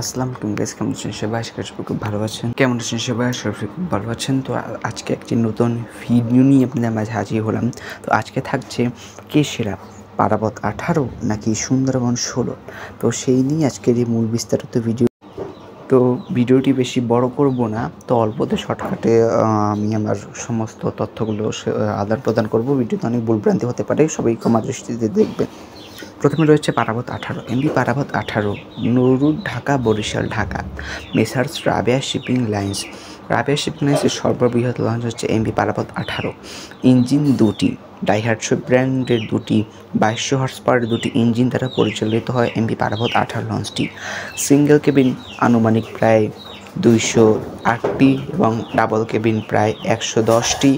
আসসালামু আলাইকুম গাইস, কেমন আছেন সবাই? আশা করি সবাই খুব ভালো আছেন। কেমন আছেন সবাই? সবাই খুব ভালো আছেন। তো আজকে একটি নতুন ভিডিও নিয়ে আপনাদের মাঝে হাজির হলাম। তো আজকে থাকছে কে সেরা, পারাবত 18 নাকি সুন্দরবন 16। তো সেই নিয়ে আজকের এই মূল বিস্তারিত ভিডিও। তো ভিডিওটি বেশি বড় করব না, তো অল্পতে শর্টকাটে আমি আমার সমস্ত তথ্যগুলো আদান প্রদান করব। ভিডিওতে অনেক ভুলভ্রান্তি হতে পারে, সবাই ক্ষমা দৃষ্টিতে দেখবেন। প্রথমে রয়েছে পারাবত 18 এমবি পারাবত 18 নুরুট Dhaka Barishal Dhaka Messrs Rabeya shipping lines. Rabeya shipping লাইন্সের সর্ববৃহৎ লঞ্চ হচ্ছে এমবি পারাবত 18। ইঞ্জিন দুটি, ডাইহাটসো ব্র্যান্ডের দুটি 2200 হর্স পাওয়ারের দুটি ইঞ্জিন দ্বারা পরিচালিত হয় এমবি পারাবত 18 লঞ্চটি। সিঙ্গেল কেবিন আনুমানিক প্রায় 208টি এবং ডাবল কেবিন প্রায় 110টি।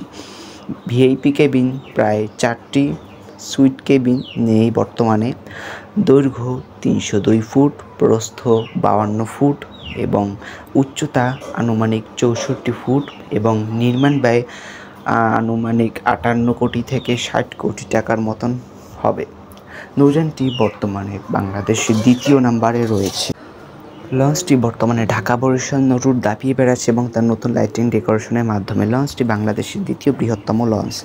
ভিআইপি কেবিন প্রায় 4টি, সুইট কেবিন নেই বর্তমানে। দৈর্ঘ্য 302 ফুট, প্রস্থ 52 ফুট এবং উচ্চতা আনুমানিক 64 ফুট এবং নির্মাণ ব্যয় আনুমানিক 58 কোটি থেকে 60 কোটি টাকার মতন হবে। নৌযানটি বর্তমানে বাংলাদেশের দ্বিতীয় নম্বরে রয়েছে। লঞ্চটি বর্তমানে ঢাকা বরিশাল নৌরুট দাপিয়ে বেড়াচ্ছে এবং তার নতুন লাইটিং ডেকোরেশনের মাধ্যমে লঞ্চটি বাংলাদেশের দ্বিতীয় বৃহত্তম লঞ্চ।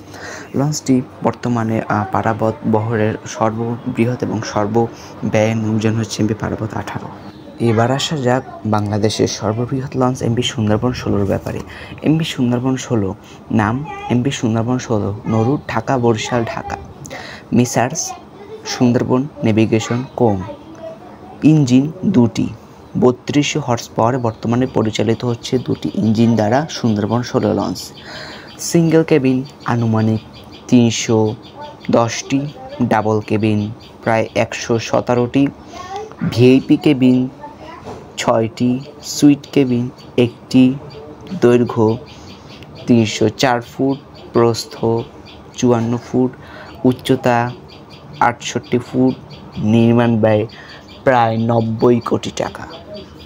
লঞ্চটি বর্তমানে পারাবত বহরের সর্ববৃহৎ এবং সর্বব্যয় নৌযান হচ্ছে এমবি পারাবত 18। এবার আসা যাক বাংলাদেশের সর্ববৃহৎ লঞ্চ এমবি সুন্দরবন 16-র ব্যাপারে। এমবি সুন্দরবন 16 নাম এমবি সুন্দরবন 16, নৌরুট ঢাকা বরিশাল ঢাকা, মেসার্স সুন্দরবন নেভিগেশন কোং। ইঞ্জিন দুটি, 3200 হর্স পাওয়ারে বর্তমানে পরিচালিত হচ্ছে দুটি ইঞ্জিন দ্বারা সুন্দরবন 16 লঞ্চ। সিঙ্গেল কেবিন আনুমানিক 310টি, ডাবল কেবিন প্রায় 117টি, ভিআইপি কেবিন 6টি, সুইট কেবিন 1টি। দৈর্ঘ্য 304 ফুট, প্রস্থ 54 ফুট, উচ্চতা 68 ফুট, নির্মাণ ব্যয় প্রায় 90 কোটি টাকা।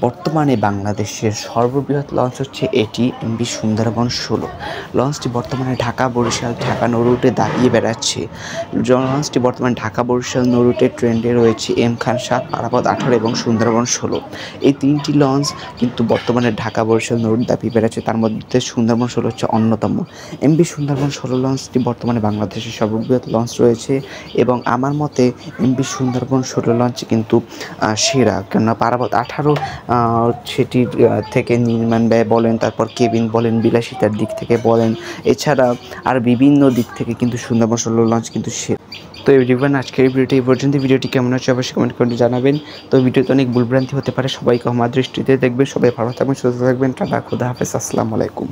বর্তমানে বাংলাদেশের সর্ববৃহৎ লঞ্চ হচ্ছে এটি এমবি সুন্দরবন 16। লঞ্চটি বর্তমানে ঢাকা বরিশাল ঢাকা নৌরুটে দাঁড়িয়ে বেড়াচ্ছে। লঞ্চটি বর্তমানে ঢাকা বরিশাল নৌরুটে ট্রেন্ডে রয়েছে এম খান 7, পারাবত 18 এবং সুন্দরবন 16। এই তিনটি লঞ্চ কিন্তু বর্তমানে ঢাকা বরিশাল নৌরুট দাপিয়ে বেড়াচ্ছে, তার মধ্যে সুন্দরবন 16 হচ্ছে অন্যতম। এমবি সুন্দরবন 16 লঞ্চটি বর্তমানে বাংলাদেশের সর্ববৃহৎ লঞ্চ রয়েছে এবং আমার মতে এমবি সুন্দরবন 16 লঞ্চ কিন্তু সেরা, কেননা পারাবত 18 সেটির থেকে নির্মাণ ব্যয় বলেন, তারপর কেবিন বলেন, বিলাসিতার দিক থেকে বলেন, এছাড়া আর বিভিন্ন দিক থেকে কিন্তু সুন্দরবন 16 লঞ্চ কিন্তু সেরা। তো এভরিওয়ান, আজকের এই ভিডিওটি এই পর্যন্ত। ভিডিওটি কেমন হচ্ছে অবশ্যই কমেন্ট করে জানাবেন। তো ভিডিওতে অনেক ভুলভ্রান্তি হতে পারে, সবাইকে ক্ষমা দৃষ্টিতে দেখবেন। সবাই ভালো থাকবেন, সুস্থ থাকবেন। টাটা, খুদা হাফেজ, আসসালামু আলাইকুম।